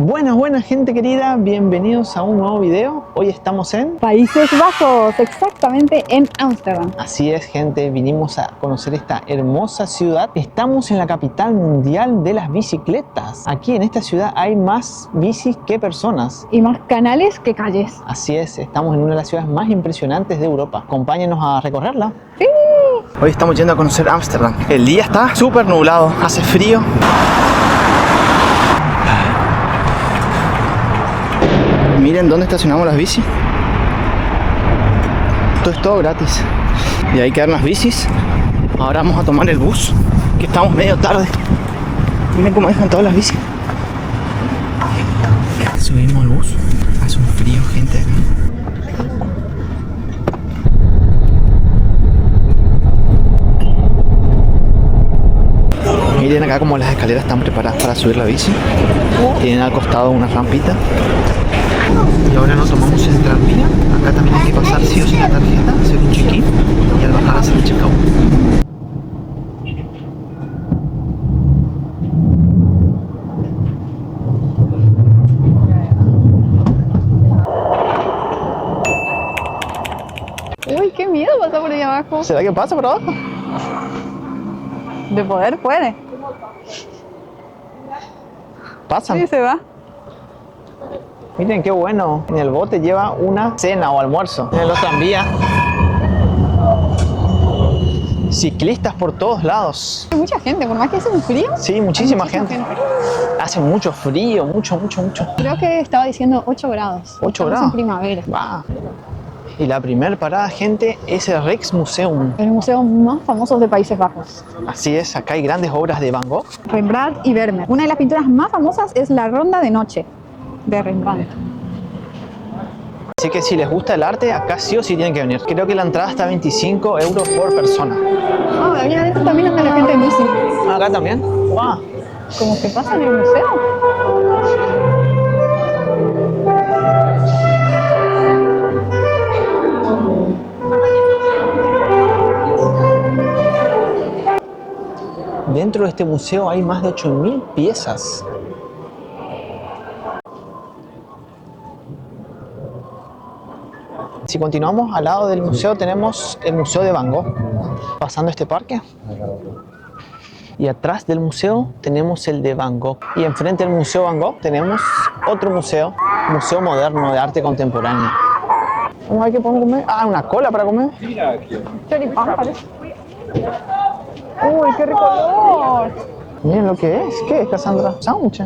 Buenas gente querida, bienvenidos a un nuevo video. Hoy estamos en Países Bajos, exactamente en Ámsterdam. Así es gente, vinimos a conocer esta hermosa ciudad. Estamos en la capital mundial de las bicicletas. Aquí en esta ciudad hay más bicis que personas. Y más canales que calles. Así es, estamos en una de las ciudades más impresionantes de Europa. Acompáñenos a recorrerla. ¡Sí! Hoy estamos yendo a conocer Ámsterdam. El día está súper nublado, hace frío. Miren dónde estacionamos las bicis. Esto es todo gratis. Y ahí quedan las bicis. Ahora vamos a tomar el bus, que estamos medio tarde. Miren cómo dejan todas las bicis. Subimos al bus. Hace un frío, gente, acá. Miren acá como las escaleras están preparadas para subir la bici. Tienen al costado una rampita. Y ahora no tomamos el tranvía. Acá también hay que pasar sí o sí la tarjeta, hacer un check-in y al bajar hacer el check-out. Uy, qué miedo pasar por ahí abajo. ¿Será que pasa por abajo? De poder puede. Pasan. Sí, se va. Miren qué bueno. En el bote lleva una cena o almuerzo. En los tranvías. Ciclistas por todos lados. Hay mucha gente, por más que hace un frío. Sí, muchísima gente. Hace mucho frío, mucho. Creo que estaba diciendo 8 grados. 8 Estamos grados. en primavera. Va. Y la primera parada, gente, es el Rijksmuseum. El museo más famoso de Países Bajos. Así es, acá hay grandes obras de Van Gogh. Rembrandt y Vermeer. Una de las pinturas más famosas es La Ronda de Noche, de Rembrandt. Así que si les gusta el arte, acá sí o sí tienen que venir. Creo que la entrada está a 25 euros por persona. Ah, ahí adentro también anda la gente en bici. ¿Acá también? ¡Wow! Como que pasa en el museo. Dentro de este museo hay más de 8000 piezas. Si continuamos al lado del museo tenemos el Museo de Van Gogh, pasando este parque. Y atrás del museo tenemos el de Van Gogh. Y enfrente del Museo Van Gogh tenemos otro museo, Museo Moderno de Arte Contemporáneo. ¿Cómo hay que comer? Ah, una cola para comer. Choripán, parece. Uy, qué rico olor. Miren lo que es. ¿Qué es, Cassandra? Sándwich.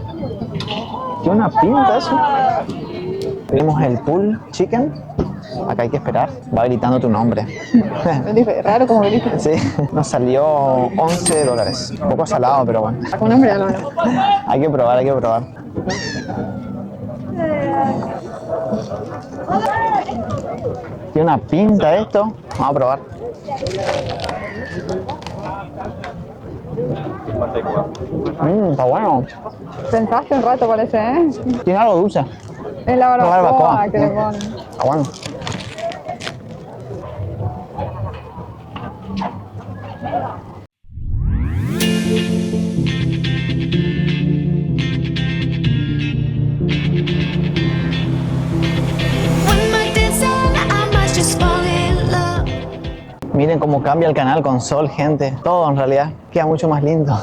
Tiene una pinta eso. Tenemos el pool chicken. Acá hay que esperar. Va gritando tu nombre. Es raro como grita. Sí, nos salió 11 dólares. Un poco salado, pero bueno. Con hambre ya lo veo. Hay que probar, hay que probar. Tiene una pinta esto. Vamos a probar. Está bueno. Pensaste un rato, parece, ¿eh? Tiene algo dulce. Es la barbacoa que le Mm. ponen. Está bueno. Miren cómo cambia el canal con sol, gente. Todo en realidad queda mucho más lindo.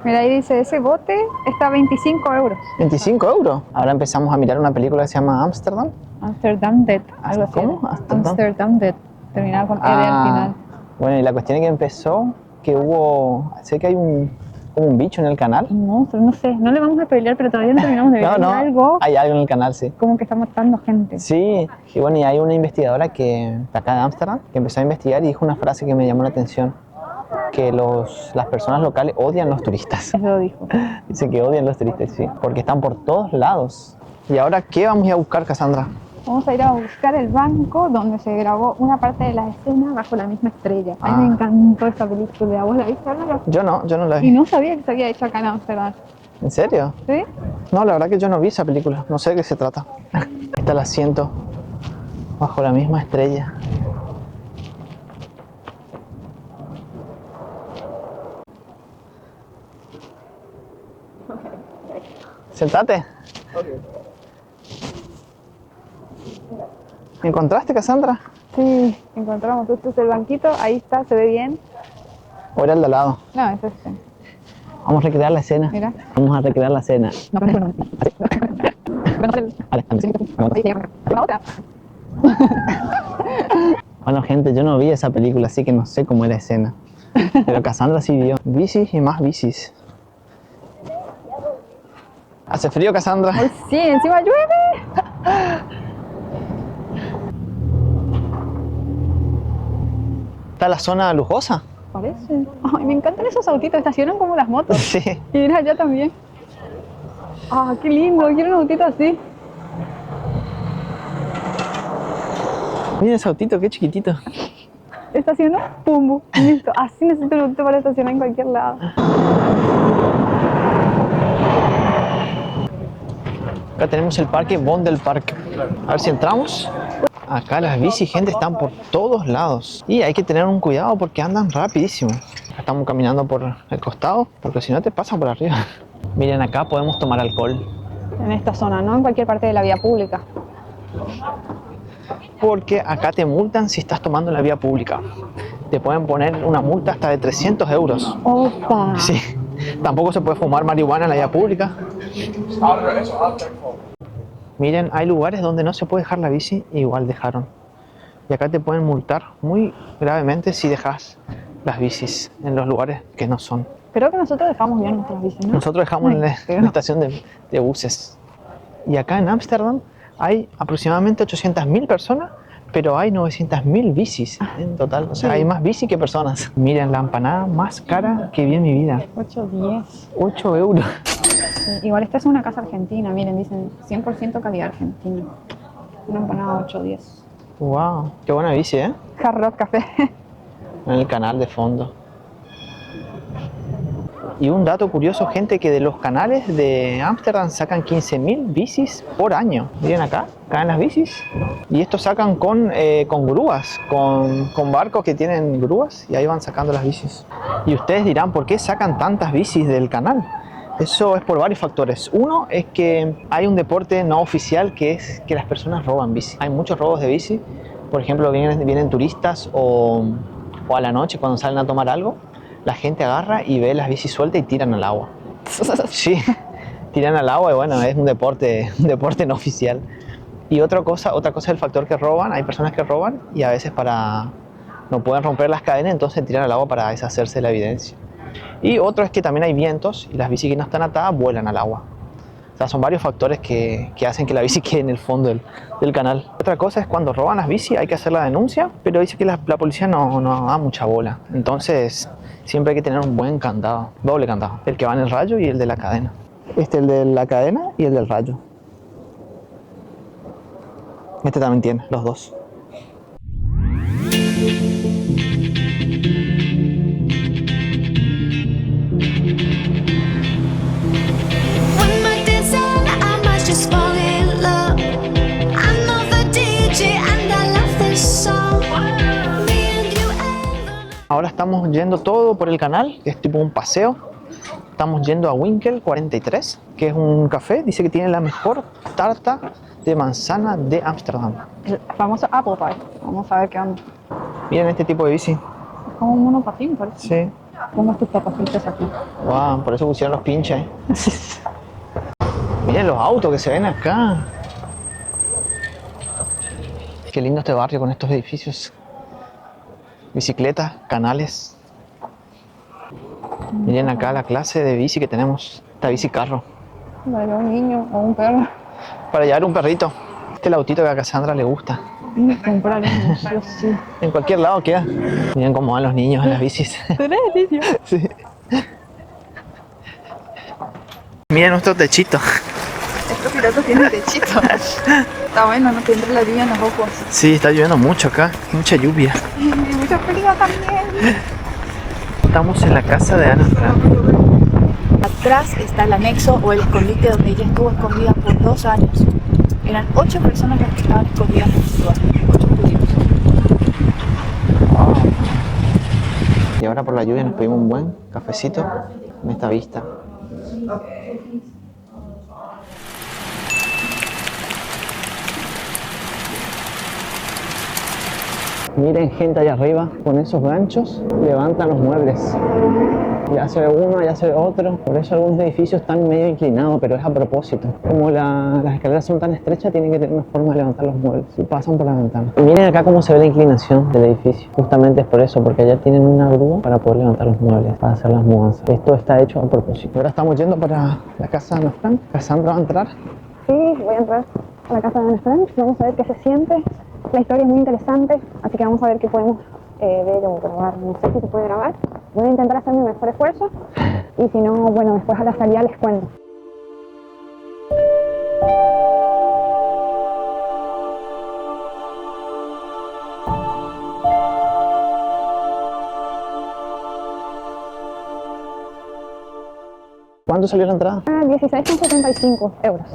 Mira, ahí dice, ese bote está a 25 euros. 25 euros. Ahora empezamos a mirar una película que se llama Amsterdam. Amsterdam Dead, algo así. ¿Cómo? Amsterdam Dead. Terminaba con E al final. Bueno, y la cuestión es que empezó que hubo... Sé que hay como un bicho en el canal. Un monstruo, no sé. No le vamos a pelear, pero todavía no terminamos de ver. No, Algo hay algo en el canal, sí. como que está matando gente. Sí, y bueno, y hay una investigadora que de acá de Ámsterdam que empezó a investigar y dijo una frase que me llamó la atención, que las personas locales odian los turistas. Eso dijo. Dice que odian los turistas, sí, porque están por todos lados. ¿Y ahora qué vamos a ir a buscar, Cassandra? Vamos a ir a buscar el banco donde se grabó una parte de la escena bajo la misma estrella. A mí me encantó esta película. ¿Vos la viste, Álvaro? Yo no la Y vi. no sabía que se había hecho acá en Amsterdam. ¿En serio? ¿Sí? No, la verdad que yo no vi esa película. No sé de qué se trata. Está el asiento bajo la misma estrella. Sentate. ¿Encontraste, Cassandra? Sí, encontramos. Este es el banquito, ahí está, se ve bien. ¿O era el de al lado? No, es este. Vamos a recrear la escena. Mira. Vamos a recrear la escena. No, pero no. La otra. Bueno, gente, yo no vi esa película, así que no sé cómo era la escena. Pero Cassandra sí vio. Bicis y más bicis. ¿Hace frío, Cassandra? Ay, sí, encima llueve. ¿Está la zona lujosa? Parece. Ay, me encantan esos autitos, estacionan como las motos. Sí. Y mira, allá también. Ah, qué lindo, quiero un autito así. Mira ese autito, qué chiquitito. Estaciono, pum, listo. Así necesito un autito para estacionar en cualquier lado. Acá tenemos el parque Vondel Park. A ver si entramos. Acá las bici, gente, están por todos lados. Y hay que tener un cuidado porque andan rapidísimo. Estamos caminando por el costado, porque si no te pasan por arriba. Miren, acá podemos tomar alcohol. En esta zona, no en cualquier parte de la vía pública. Porque acá te multan si estás tomando en la vía pública. Te pueden poner una multa hasta de 300 euros. ¡Opa! Sí. Tampoco se puede fumar marihuana en la vía pública. Miren, hay lugares donde no se puede dejar la bici y igual dejaron. Y acá te pueden multar muy gravemente si dejas las bicis en los lugares que no son. Creo que nosotros dejamos bien nuestras bicis, ¿no? Nosotros dejamos en la estación de buses. Y acá en Ámsterdam hay aproximadamente 800.000 personas, pero hay 900.000 bicis en total. O sea, hay más bici que personas. Miren, la empanada más cara que vi en mi vida. 8.10. 8 euros. Sí, igual esta es una casa argentina, miren, dicen 100% calidad argentina. Una empanada 8.10. Wow, qué buena bici, ¿eh? Hard Rock Café. En el canal de fondo. Y un dato curioso, gente, que de los canales de Ámsterdam sacan 15.000 bicis por año. Miren acá, caen las bicis. Y esto sacan con grúas, con barcos que tienen grúas y ahí van sacando las bicis. Y ustedes dirán, ¿por qué sacan tantas bicis del canal? Eso es por varios factores. Uno es que hay un deporte no oficial que es que las personas roban bici. Hay muchos robos de bici. Por ejemplo, vienen turistas o a la noche cuando salen a tomar algo. La gente agarra y ve las bicis sueltas y tiran al agua. Sí, tiran al agua y bueno, es un deporte no oficial. Y otra cosa es el factor que roban. Hay personas que roban y a veces no pueden romper las cadenas, entonces tiran al agua para deshacerse de la evidencia. Y otro es que también hay vientos y las bicis que no están atadas vuelan al agua. O sea, son varios factores que hacen que la bici quede en el fondo del canal. Otra cosa es cuando roban las bicis hay que hacer la denuncia, pero dice que la policía no da mucha bola. Entonces siempre hay que tener un buen candado, doble candado. El que va en el rayo y el de la cadena. El de la cadena y el del rayo. Este también tiene, los dos. Ahora estamos yendo todo por el canal, que es tipo un paseo. Estamos yendo a Winkel 43, que es un café. Dice que tiene la mejor tarta de manzana de Ámsterdam. El famoso Apple Pie. Vamos a ver qué onda. Miren este tipo de bici. Es como un monopatín, parece. Sí. Pongo tus papas fritas aquí. Wow, por eso pusieron los pinches. Miren los autos que se ven acá. Qué lindo este barrio con estos edificios. Bicicletas, canales. Miren acá la clase de bici que tenemos. Esta bici carro. Para llevar un niño o un perro. Para llevar un perrito. Este es el autito que a Cassandra le gusta. Comprar uno, sí o sí. En cualquier lado queda. Miren cómo van los niños en las bicis. Sí. Miren nuestro techito. Estos pilotos tienen techito. Está bueno, no tendré la lluvia en los ojos. Sí, está lloviendo mucho acá. Mucha lluvia. Y mucho frío también. Estamos en la casa de Ana Frank. Atrás está el anexo o el escondite donde ella estuvo escondida por 2 años. Eran 8 personas las que estaban escondidas en ese lugar. 8 judíos. Y ahora por la lluvia nos pedimos un buen cafecito en esta vista. Miren gente allá arriba, con esos ganchos levantan los muebles. Ya se ve uno, ya se ve otro. Por eso algunos edificios están medio inclinados, pero es a propósito. Como las escaleras son tan estrechas, tienen que tener una forma de levantar los muebles y pasan por la ventana. Y miren acá cómo se ve la inclinación del edificio. Justamente es por eso, porque allá tienen una grúa para poder levantar los muebles, para hacer las mudanzas. Esto está hecho a propósito. Ahora estamos yendo para la casa de Ana Frank. Cassandra va a entrar. Sí, voy a entrar a la casa de Ana Frank. Vamos a ver qué se siente. La historia es muy interesante, así que vamos a ver qué podemos ver o grabar. No sé si se puede grabar. Voy a intentar hacer mi mejor esfuerzo y si no, bueno, después a la salida les cuento. ¿Cuánto salió la entrada? 16,75 euros.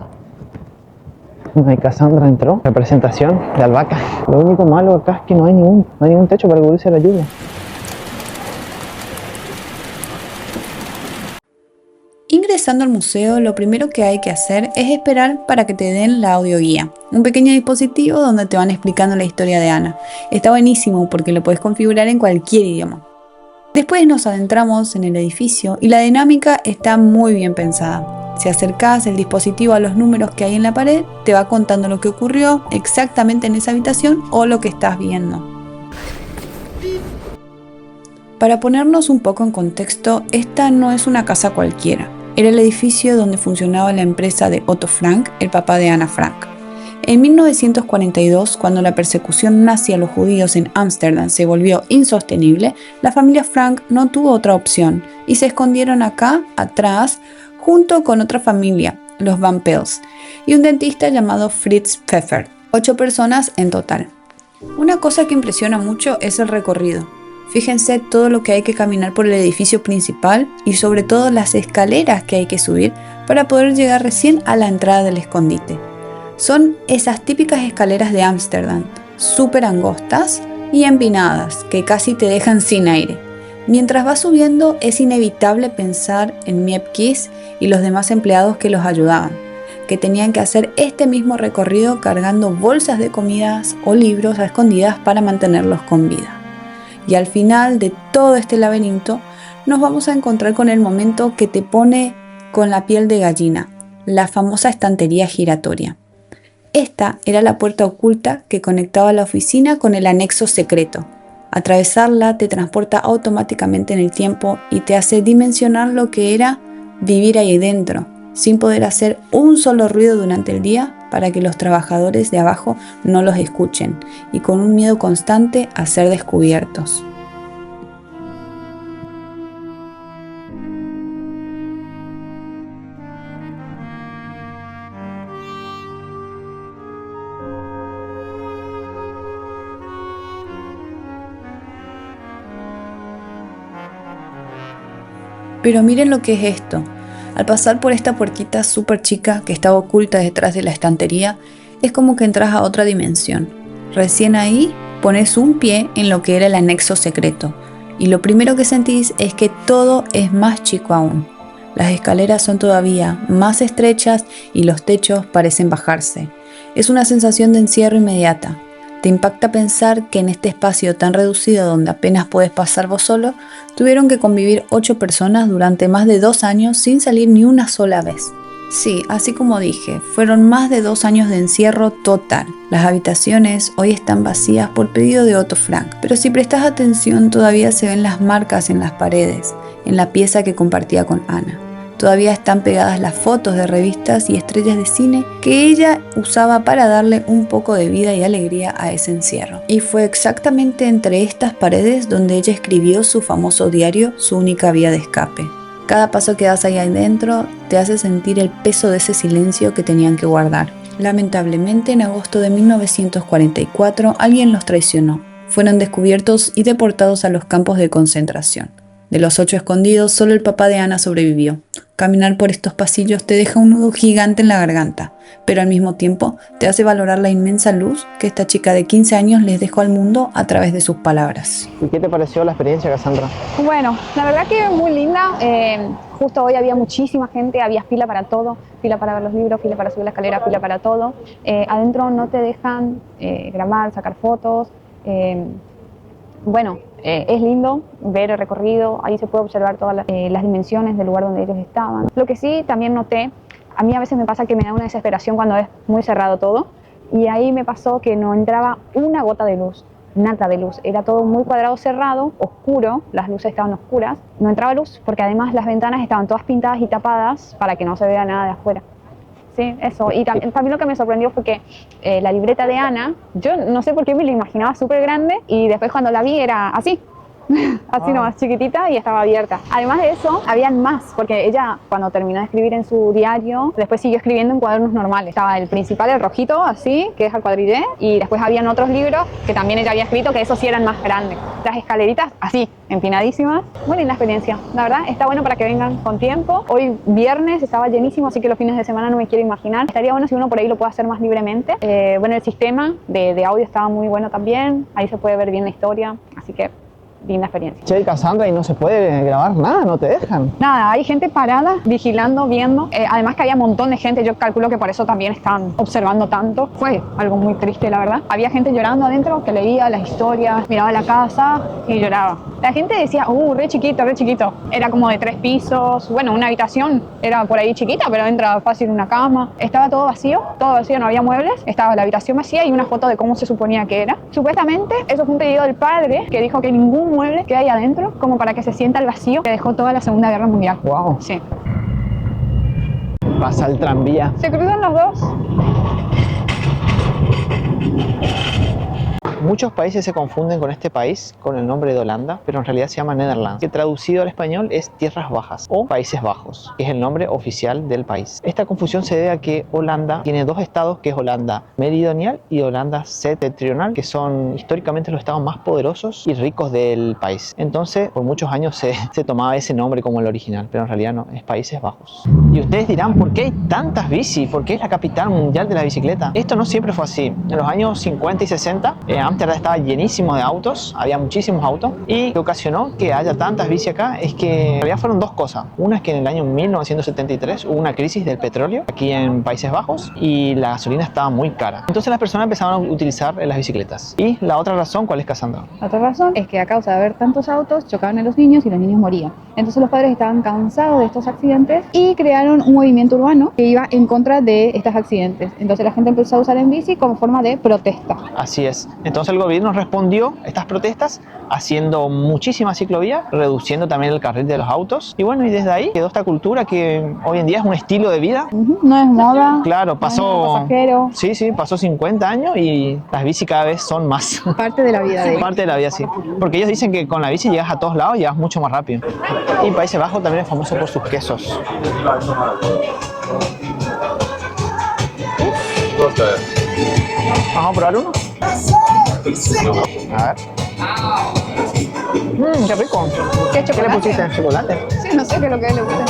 Ahí Cassandra entró. Representación de albahaca. Lo único malo acá es que no hay ningún techo para cubrirse de la lluvia. Ingresando al museo, lo primero que hay que hacer es esperar para que te den la audioguía, un pequeño dispositivo donde te van explicando la historia de Ana. Está buenísimo porque lo puedes configurar en cualquier idioma. Después nos adentramos en el edificio y la dinámica está muy bien pensada. Si acercás el dispositivo a los números que hay en la pared, te va contando lo que ocurrió exactamente en esa habitación o lo que estás viendo. Para ponernos un poco en contexto, esta no es una casa cualquiera. Era el edificio donde funcionaba la empresa de Otto Frank, el papá de Ana Frank. En 1942, cuando la persecución nazi a los judíos en Ámsterdam se volvió insostenible, la familia Frank no tuvo otra opción y se escondieron acá, atrás, junto con otra familia, los Van Pels, y un dentista llamado Fritz Pfeffer. 8 personas en total. Una cosa que impresiona mucho es el recorrido. Fíjense todo lo que hay que caminar por el edificio principal y sobre todo las escaleras que hay que subir para poder llegar recién a la entrada del escondite. Son esas típicas escaleras de Ámsterdam, súper angostas y empinadas, que casi te dejan sin aire. Mientras vas subiendo es inevitable pensar en Miep Kies y los demás empleados que los ayudaban, que tenían que hacer este mismo recorrido cargando bolsas de comidas o libros a escondidas para mantenerlos con vida. Y al final de todo este laberinto nos vamos a encontrar con el momento que te pone con la piel de gallina, la famosa estantería giratoria. Esta era la puerta oculta que conectaba la oficina con el anexo secreto. Atravesarla te transporta automáticamente en el tiempo y te hace dimensionar lo que era vivir ahí dentro, sin poder hacer un solo ruido durante el día para que los trabajadores de abajo no los escuchen y con un miedo constante a ser descubiertos. Pero miren lo que es esto. Al pasar por esta puertita súper chica que estaba oculta detrás de la estantería, es como que entras a otra dimensión. Recién ahí pones un pie en lo que era el anexo secreto y lo primero que sentís es que todo es más chico aún. Las escaleras son todavía más estrechas y los techos parecen bajarse. Es una sensación de encierro inmediata. Te impacta pensar que en este espacio tan reducido donde apenas puedes pasar vos solo, tuvieron que convivir 8 personas durante más de 2 años sin salir ni una sola vez. Sí, así como dije, fueron más de 2 años de encierro total. Las habitaciones hoy están vacías por pedido de Otto Frank, pero si prestas atención todavía se ven las marcas en las paredes, en la pieza que compartía con Ana. Todavía están pegadas las fotos de revistas y estrellas de cine que ella usaba para darle un poco de vida y alegría a ese encierro. Y fue exactamente entre estas paredes donde ella escribió su famoso diario, Su única vía de escape. Cada paso que das ahí adentro te hace sentir el peso de ese silencio que tenían que guardar. Lamentablemente, en agosto de 1944, alguien los traicionó. Fueron descubiertos y deportados a los campos de concentración. De los 8 escondidos, solo el papá de Ana sobrevivió. Caminar por estos pasillos te deja un nudo gigante en la garganta, pero al mismo tiempo te hace valorar la inmensa luz que esta chica de 15 años les dejó al mundo a través de sus palabras. ¿Y qué te pareció la experiencia, Cassandra? Bueno, la verdad que muy linda. Justo hoy había muchísima gente, había fila para todo, fila para ver los libros, fila para subir la escalera, fila para todo. Adentro no te dejan grabar, sacar fotos. bueno, es lindo ver el recorrido, ahí se puede observar todas las dimensiones del lugar donde ellos estaban. Lo que sí también noté, a mí a veces me pasa que me da una desesperación cuando es muy cerrado todo, y ahí me pasó que no entraba una gota de luz, nada de luz, era todo muy cuadrado, cerrado, oscuro, las luces estaban oscuras, no entraba luz porque además las ventanas estaban todas pintadas y tapadas para que no se vea nada de afuera. Sí, eso. Y también lo que me sorprendió fue que la libreta de Ana, yo no sé por qué me la imaginaba súper grande y después cuando la vi era así. Así nomás, chiquitita, y estaba abierta. Además de eso, habían más, porque ella cuando terminó de escribir en su diario, después siguió escribiendo en cuadernos normales. Estaba el principal, el rojito, así, que es al cuadrillé, y después habían otros libros que también ella había escrito, que esos sí eran más grandes. Las escaleritas, así, empinadísimas. Muy linda experiencia, la verdad, está bueno para que vengan con tiempo. Hoy viernes estaba llenísimo, así que los fines de semana no me quiero imaginar. Estaría bueno si uno por ahí lo puede hacer más libremente. Bueno, el sistema de audio estaba muy bueno también, ahí se puede ver bien la historia, así que linda experiencia. Che, Cassandra, y no se puede grabar nada, no te dejan. Nada, hay gente parada, vigilando, viendo. Además que había un montón de gente, yo calculo que por eso también están observando tanto. Fue algo muy triste, la verdad. Había gente llorando adentro que leía las historias, miraba la casa y lloraba. La gente decía, re chiquito, re chiquito. Era como de 3 pisos. Bueno, una habitación era por ahí chiquita, pero entra fácil una cama. Estaba todo vacío, no había muebles. Estaba la habitación vacía y una foto de cómo se suponía que era. Supuestamente, eso fue un pedido del padre que dijo que ningún mueble que hay adentro, como para que se sienta el vacío que dejó toda la Segunda Guerra Mundial. Wow. Sí. Pasa el tranvía. Se cruzan los dos. Muchos países se confunden con este país, con el nombre de Holanda, pero en realidad se llama Netherlands, que traducido al español es Tierras Bajas o Países Bajos, que es el nombre oficial del país. Esta confusión se debe a que Holanda tiene 2 estados, que es Holanda Meridional y Holanda Septentrional, que son históricamente los estados más poderosos y ricos del país. Entonces, por muchos años se tomaba ese nombre como el original, pero en realidad no, es Países Bajos. Y ustedes dirán, ¿por qué hay tantas bici? ¿Por qué es la capital mundial de la bicicleta? Esto no siempre fue así. En los años 50 y 60, Ámsterdam estaba llenísimo de autos, había muchísimos autos, y lo que ocasionó que haya tantas bici acá es que en realidad fueron 2 cosas. Una es que en el año 1973 hubo una crisis del petróleo aquí en Países Bajos y la gasolina estaba muy cara. Entonces las personas empezaron a utilizar las bicicletas. Y la otra razón, ¿cuál es, Cassandra? La otra razón es que a causa de haber tantos autos chocaban a los niños y los niños morían. Entonces los padres estaban cansados de estos accidentes y crearon un movimiento urbano que iba en contra de estos accidentes. Entonces la gente empezó a usar en bici como forma de protesta. Así es. Entonces el gobierno respondió a estas protestas haciendo muchísimas ciclovías, reduciendo también el carril de los autos. Y bueno, y desde ahí quedó esta cultura que hoy en día es un estilo de vida. No es moda. Claro, pasó... No es pasajero. Sí, pasó 50 años y las bici cada vez son más. Parte de la vida de ellos. Parte de la vida, sí. Porque ellos dicen que con la bici llegas a todos lados y llegas mucho más rápido. Y Países Bajos también es famoso por sus quesos. Vamos a probar uno. A ver. Qué rico. ¿Qué ¿Qué le pusiste? ¿Chocolate? Sí, no sé qué es lo que le gusta.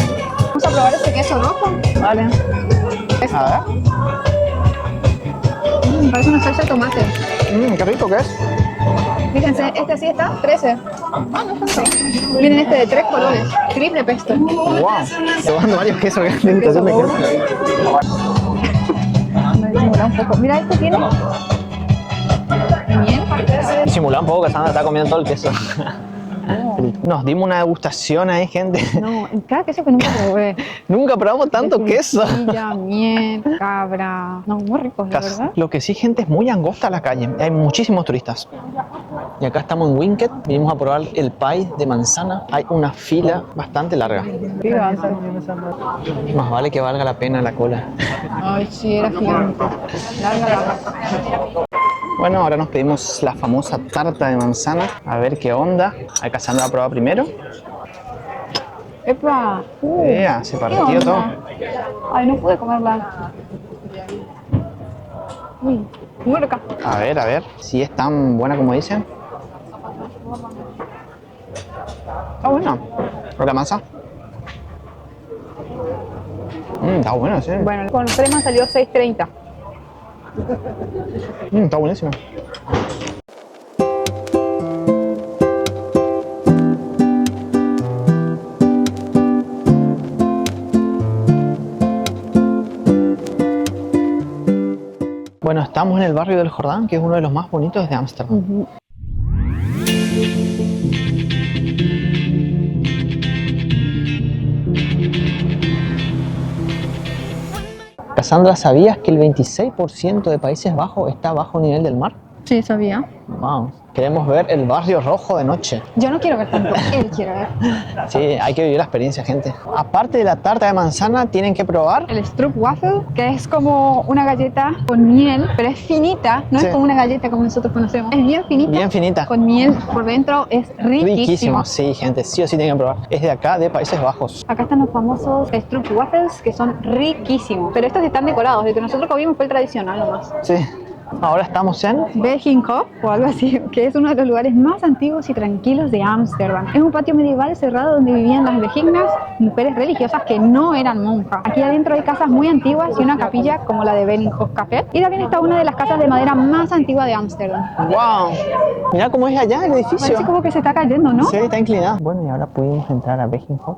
Vamos a probar este queso rojo. Vale. A ver. Parece una salsa de tomate. Qué rico que es. Fíjense, este sí está 13. Ah, no es tanto. Miren este de 3 colores. Triple pesto. Wow. Probando varios quesos. De imitación de queso. Simula un poco. Mira, este tiene miel. Simula un poco, Cassandra está comiendo todo el queso. Nos dimos una degustación ahí, gente. No, cada queso que nunca probé. Nunca probamos tanto queso. Miel, cabra. No, muy ricos, la verdad. Lo que sí, gente, es muy angosta la calle. Hay muchísimos turistas. Y acá estamos en Winket. Vinimos a probar el pie de manzana. Hay una fila bastante larga. Más vale que valga la pena la cola. Ay, sí, era gigante. Larga. Bueno, ahora nos pedimos la famosa tarta de manzana. A ver qué onda. A Cassandra va a probar primero. ¡Epa! Se partió todo. Ay, no pude comerla. Uy, muy rica. A ver. Si es tan buena como dicen. Está buena. ¿Por la masa? Está buena, sí. Bueno, con crema salió 6.30. Está buenísimo. Bueno, estamos en el barrio del Jordán, que es uno de los más bonitos de Ámsterdam. Cassandra, ¿sabías que el 26% de Países Bajos está bajo nivel del mar? Sí, sabía. Wow. Queremos ver el barrio rojo de noche. Yo no quiero ver tanto, él quiere ver. Sí, hay que vivir la experiencia, gente. Aparte de la tarta de manzana, tienen que probar. El Stroopwafel, que es como una galleta con miel, pero es finita, no Sí. es como una galleta como nosotros conocemos. Es bien finita. Bien finita. Con miel por dentro, es riquísimo. Riquísimo, sí, gente. Sí o sí tienen que probar. Es de acá, de Países Bajos. Acá están los famosos Stroopwafels, que son riquísimos. Pero estos están decorados, el que nosotros comimos fue el tradicional nomás. Sí. Ahora estamos en... Begijnhof o algo así, que es uno de los lugares más antiguos y tranquilos de Ámsterdam. Es un patio medieval cerrado donde vivían las vegignas, mujeres religiosas que no eran monjas. Aquí adentro hay casas muy antiguas y una capilla como la de Begijnhof Café. Y también está una de las casas de madera más antiguas de Ámsterdam. ¡Wow! Mira cómo es allá el edificio. Parece como que se está cayendo, ¿no? Sí, está inclinado. Bueno, y ahora pudimos entrar a Begijnhof,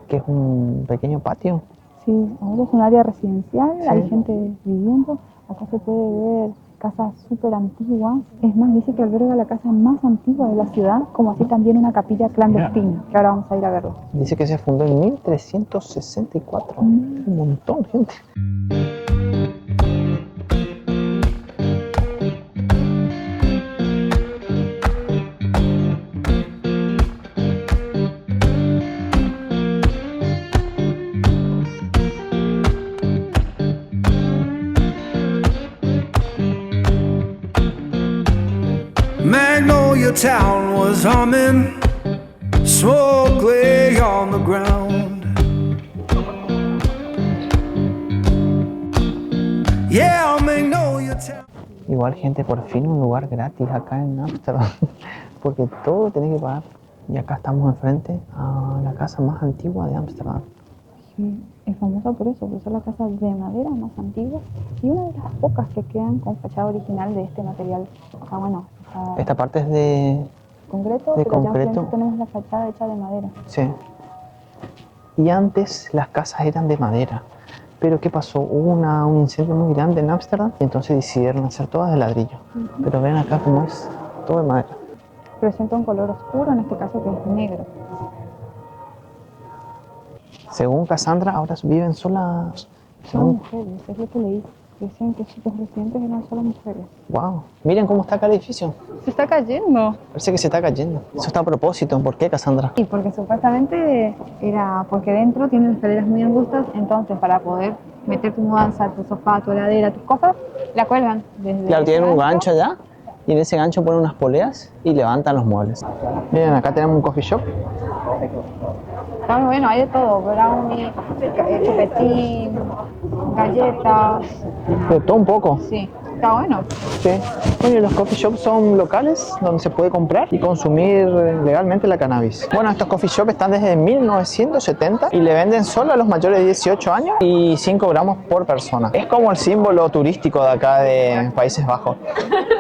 que es un pequeño patio. Sí, ahora es un área residencial, Sí. hay gente viviendo. Acá se puede ver casas súper antiguas. Es más, dice que alberga la casa más antigua de la ciudad, como así también una capilla clandestina, que ahora vamos a ir a verlo. Dice que se fundó en 1364. Un montón, gente. Magnolia Town was humming, smoke lay on the ground. Yeah, Magnolia Town. Igual, gente, por fin un lugar gratis acá en Ámsterdam. Porque todo tiene que pagar. Y acá estamos enfrente a la casa más antigua de Ámsterdam. Sí, es famosa por eso, por ser la casa de madera más antigua y una de las pocas que quedan con fachada original de este material. Acá, bueno, está Esta parte es de... concreto, de pero ya concreto. enfrente tenemos la fachada hecha de madera. Sí. Y antes las casas eran de madera. Pero ¿qué pasó? Hubo un incendio muy grande en Ámsterdam y entonces decidieron hacer todas de ladrillo. Pero ven acá cómo es todo de madera. Presenta un color oscuro, en este caso que es negro. Según Cassandra, ahora viven solas. Son mujeres, es lo que leí. Decían que sus residentes eran solo mujeres. Wow. Miren cómo está acá el edificio. Se está cayendo. Parece que se está cayendo. Eso está a propósito. ¿Por qué, Cassandra? Y porque supuestamente era porque dentro tienen escaleras muy angostas, entonces para poder meter tu mudanza, tu sofá, tu heladera, tus cosas, la cuelgan desde Claro, tienen un ese gancho allá y en ese gancho ponen unas poleas y levantan los muebles. Miren, acá tenemos un coffee shop. Está muy bueno, hay de todo, brownie, chupetín, galletas, De todo un poco. sí, está bueno. Sí. Bueno, y los coffee shops son locales donde se puede comprar y consumir legalmente la cannabis. Bueno, estos coffee shops están desde 1970 y le venden solo a los mayores de 18 años y 5 gramos por persona. Es como el símbolo turístico de acá de Países Bajos.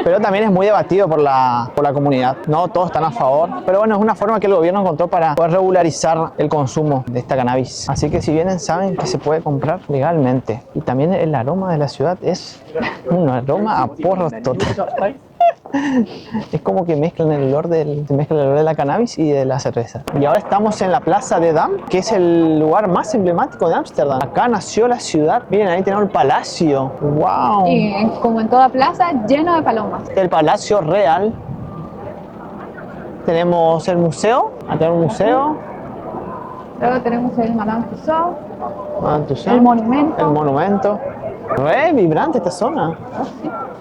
Pero también es muy debatido por la comunidad. No todos están a favor. Pero bueno, es una forma que el gobierno encontró para poder regularizar el consumo de esta cannabis. Así que si vienen saben que se puede comprar legalmente. Y también el aroma de la ciudad es un aroma a porro total. Es como que mezclan el olor de la cannabis y de la cerveza. Y ahora estamos en la plaza de Dam, que es el lugar más emblemático de Ámsterdam. Acá nació la ciudad. Miren, ahí tenemos el palacio. ¡Wow! Y como en toda plaza, lleno de palomas. El Palacio Real. Tenemos el museo. Acá tenemos un museo. Luego tenemos el Madame Tussauds, Tussauds. el monumento. El monumento. Re vibrante esta zona.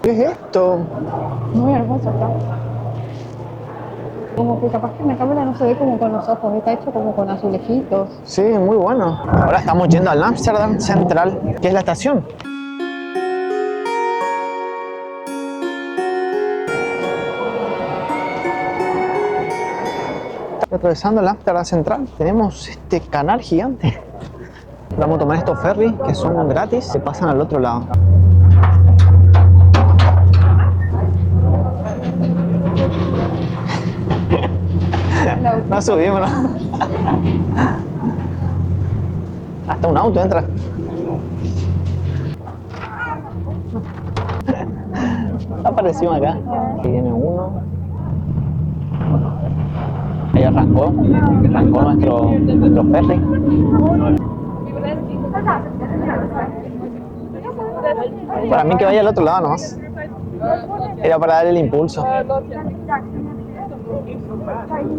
¿Qué es esto? Muy hermoso está. Como que capaz que en la cámara no se ve como con los ojos, está hecho como con azulejitos. Sí, muy bueno. Ahora estamos yendo al Amsterdam Central, que es la estación. Atravesando el Amsterdam Central tenemos este canal gigante. Vamos a tomar estos ferries que son gratis, se pasan al otro lado. No subimos, ¿no? Hasta un auto entra. Aparecimos acá. Aquí viene uno. Ahí arrancó nuestro ferry. Para mí que vaya al otro lado nomás. Era para dar el impulso.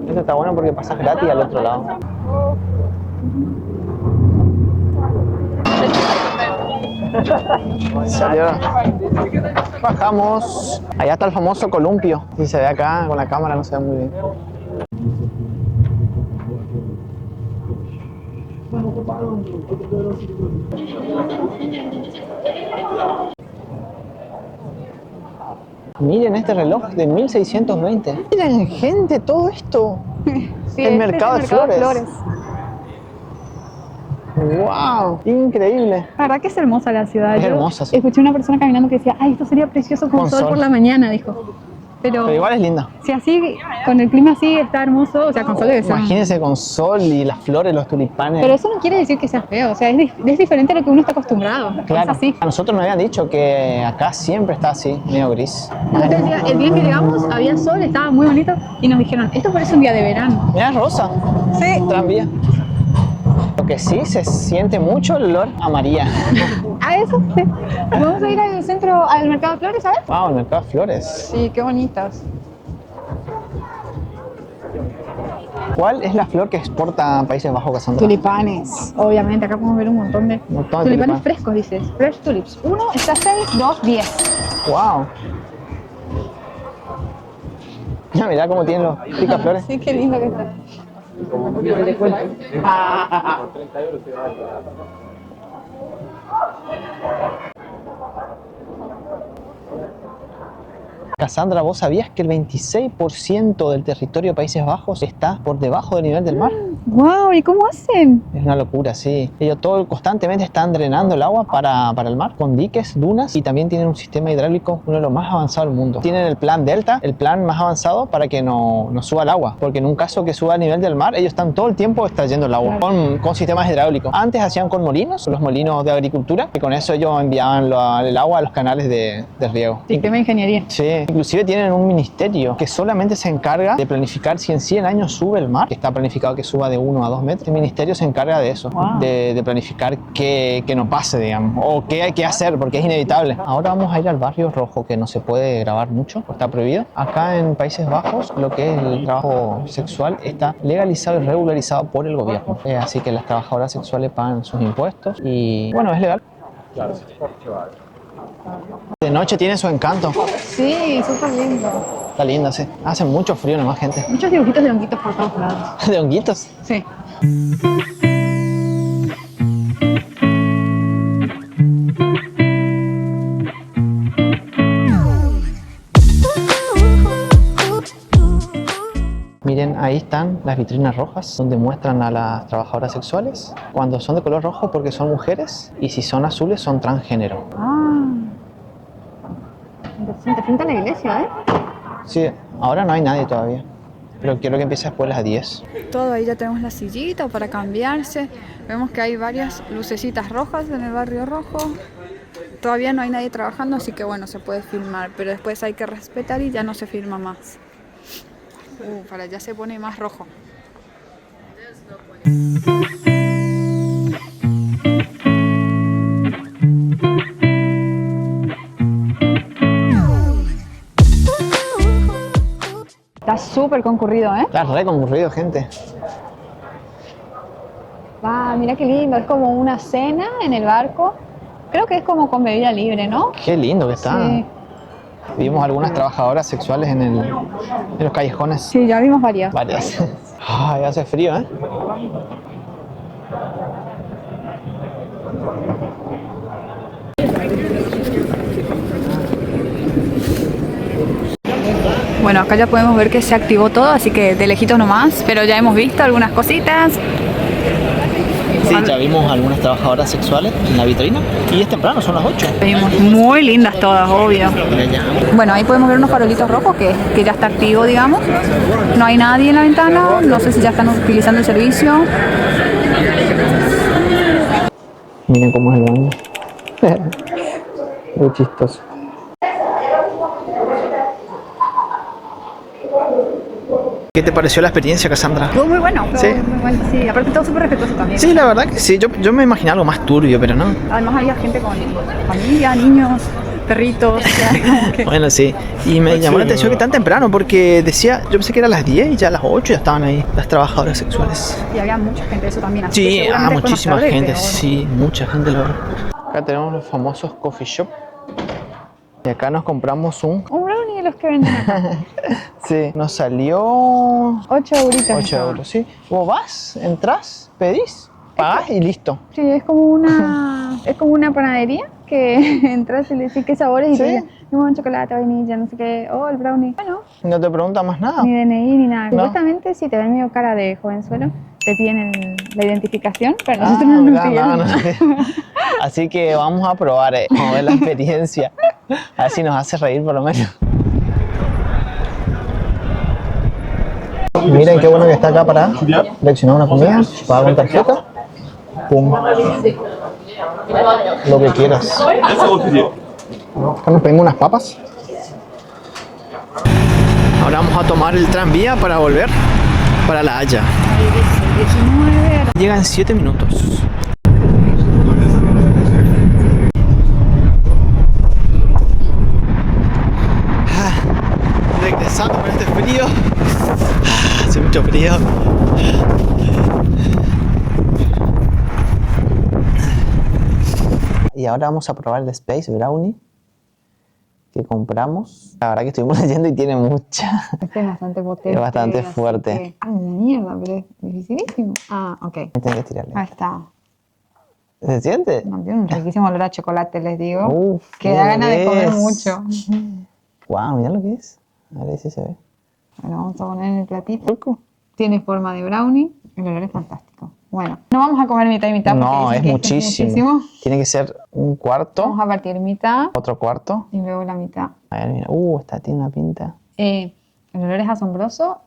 Esto está bueno porque pasas gratis al otro lado. Salió. Bajamos. Allá está el famoso columpio. Si se ve acá con la cámara no se ve muy bien. Miren este reloj de 1620. Miren, gente, todo esto. Sí, El este mercado es de flores. ¡Wow! Increíble. La verdad que es hermosa la ciudad. Es Yo hermosa, sí. Escuché una persona caminando que decía, ay, esto sería precioso con sol por la mañana, dijo. Pero igual es linda. Si así, con el clima así está hermoso, o sea, con sol debe ser. Imagínense con sol y las flores, los tulipanes. Pero eso no quiere decir que sea feo, o sea, es diferente a lo que uno está acostumbrado. Claro, Es así. a nosotros nos habían dicho que acá siempre está así, medio gris. Entonces, el día en que llegamos había sol, estaba muy bonito y nos dijeron, esto parece un día de verano. Mira, rosa. Sí. Tranvía. Lo que sí se siente mucho el olor a María. A eso, sí. Vamos a ir al centro, al mercado de flores, ¿sabes? Wow, el mercado de flores. Sí, qué bonitas. ¿Cuál es la flor que exporta a Países Bajos, Cassandra? Tulipanes, obviamente, acá podemos ver un montón de montón de tulipanes tulipanes. frescos, dices. Fresh tulips. Uno está a 6, 2, 10. Wow. Ya mirá cómo tienen los picaflores. Sí, qué lindo que está. Cassandra, ¿vos sabías que el 26% del territorio de Países Bajos está por debajo del nivel del mar? Wow, ¿y cómo hacen? Es una locura, sí. Ellos constantemente están drenando el agua para el mar con diques, dunas y también tienen un sistema hidráulico, uno de los más avanzados del mundo. Tienen el plan Delta, el plan más avanzado para que no suba el agua, porque en un caso que suba a nivel del mar, ellos están todo el tiempo extrayendo el agua con sistemas hidráulicos. Antes hacían con molinos, los molinos de agricultura, y con eso ellos enviaban el agua a los canales de riego. Sistema de ingeniería. Sí, inclusive tienen un ministerio que solamente se encarga de planificar si en 100 años sube el mar, que está planificado que suba de 1 a 2 metros. El ministerio se encarga de eso, Wow. de planificar que no pase, digamos, o qué hay que hacer, porque es inevitable. Ahora vamos a ir al barrio rojo, que no se puede grabar mucho, está prohibido. Acá en Países Bajos, lo que es el trabajo sexual está legalizado y regularizado por el gobierno. Así que las trabajadoras sexuales pagan sus impuestos y, bueno, es legal. De noche tiene su encanto. Sí, súper lindo. Está linda, sí. Hace mucho frío nomás, gente. Muchos dibujitos de honguitos por todos lados. ¿De honguitos? Sí. Miren, ahí están las vitrinas rojas donde muestran a las trabajadoras sexuales. Cuando son de color rojo porque son mujeres y si son azules son transgénero. Ah. Interesante. Frente a la iglesia, ¿eh? Sí, ahora no hay nadie todavía, pero quiero que empiece después a las 10. Todo ahí ya tenemos la sillita para cambiarse. Vemos que hay varias lucecitas rojas en el barrio rojo. Todavía no hay nadie trabajando, así que bueno, se puede filmar, pero después hay que respetar y ya no se filma más. Para allá se pone más rojo. Está súper concurrido, ¿eh? Está re concurrido, gente. Va, mira qué lindo, es como una cena en el barco. Creo que es como con bebida libre, ¿no? Qué lindo que está. Sí. Vimos algunas trabajadoras sexuales en los callejones. Sí, ya vimos varias. Varias. Ay, hace frío, ¿eh? Bueno, acá ya podemos ver que se activó todo, así que de lejitos nomás, pero ya hemos visto algunas cositas. Sí, ya vimos algunas trabajadoras sexuales en la vitrina y es temprano, son las 8. Vimos muy lindas todas, obvio. Mira ya. Bueno, ahí podemos ver unos farolitos rojos que ya está activo, digamos. No hay nadie en la ventana, no sé si ya están utilizando el servicio. Miren cómo es el baño. Muy chistoso. ¿Qué te pareció la experiencia, Cassandra? Todo muy bueno. Todo Sí. muy bueno, sí. Aparte todo súper respetuoso también. Sí, la verdad que sí. Yo me imaginaba algo más turbio, pero no. Además había gente con familia, niños, perritos. O sea, como que- Bueno, sí. Y me llamó la atención que tan temprano, porque decía, yo pensé que era a las 10 y ya a las 8 ya estaban ahí las trabajadoras sexuales. Y había mucha gente, eso también. Así que Sí, seguramente fue más muchísima tarde, gente, pero bueno. sí, mucha gente lo. Acá tenemos los famosos coffee shop. Y acá nos compramos un. Un brownie de los que venden acá. Sí, nos salió 8 euritos. 8 euros, sí. Vos vas, entras, pedís, pagás y listo. Sí, es como una panadería que entras y le decís qué sabores y ¿Sí? te dicen, un chocolate, vainilla, no sé qué, oh, el brownie. Bueno, No te pregunta más nada. ni DNI ni nada. No. Supuestamente si te ven medio cara de jovenzuelo, te piden la identificación, pero Ah, nosotros no nos mirá, pidieron no, nada. no. Así que vamos a probar, vamos a ver la experiencia. A ver si nos hace reír por lo menos. Miren qué bueno que está acá para seleccionar una comida, pagar con tarjeta, pum, lo que quieras. Acá nos pedimos unas papas. Ahora vamos a tomar el tranvía para volver para La Haya. 19. Llega en 7 minutos. Regresando con este frío. Hace mucho frío. Y ahora vamos a probar el Space Brownie que compramos. La verdad que estuvimos leyendo y tiene mucha. Este es bastante potente. Es bastante así fuerte. que- Ah, mierda, pero es dificilísimo. Ah, ok. Tengo que tirarle. Ahí está. ¿Se siente? No, tiene un riquísimo olor a chocolate, les digo. Uf, que da ganas de comer es. mucho. Wow, mira lo que es. A ver si se ve. Bueno, vamos a poner en el platito. Tiene forma de brownie. El olor es fantástico. Bueno, no vamos a comer mitad y mitad porque No, dicen es que esto muchísimo. Tiene que ser un cuarto, Vamos a partir mitad otro cuarto. y luego la mitad. A ver, mira. Esta tiene una pinta. El olor es asombroso.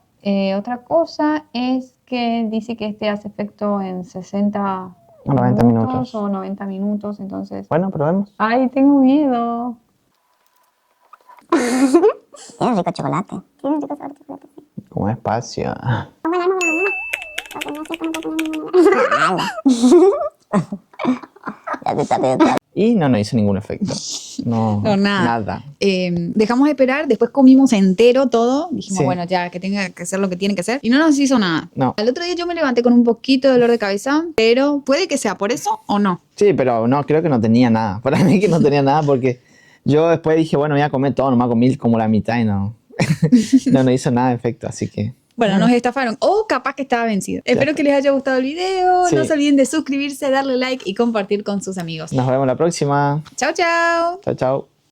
Otra cosa es que dice que este hace efecto en 60 O 90 minutos. o 90 minutos, entonces... Bueno, probemos. ¡Ay, tengo miedo! Tiene rico chocolate. Tiene rico sabor de chocolate. Como espacio. Como el alma de la mañana. Porque no sé cómo te ponen. Y no hizo ningún efecto. No, No, nada. nada. Dejamos de esperar, después comimos entero todo. Dijimos, Sí. bueno, ya que tenga que hacer lo que tiene que hacer. Y no nos hizo nada. No. Al otro día yo me levanté con un poquito de dolor de cabeza, pero puede que sea por eso o no. Sí, pero no, creo que no tenía nada. Para mí que no tenía nada porque yo después dije, bueno, voy a comer todo, nomás comí como la mitad y no. No hizo nada de efecto, así que. Bueno, nos estafaron. O capaz que estaba vencido. Espero que les haya gustado el video. Sí. No se olviden de suscribirse, darle like y compartir con sus amigos. Nos vemos la próxima. Chao, chao. Chao, chao.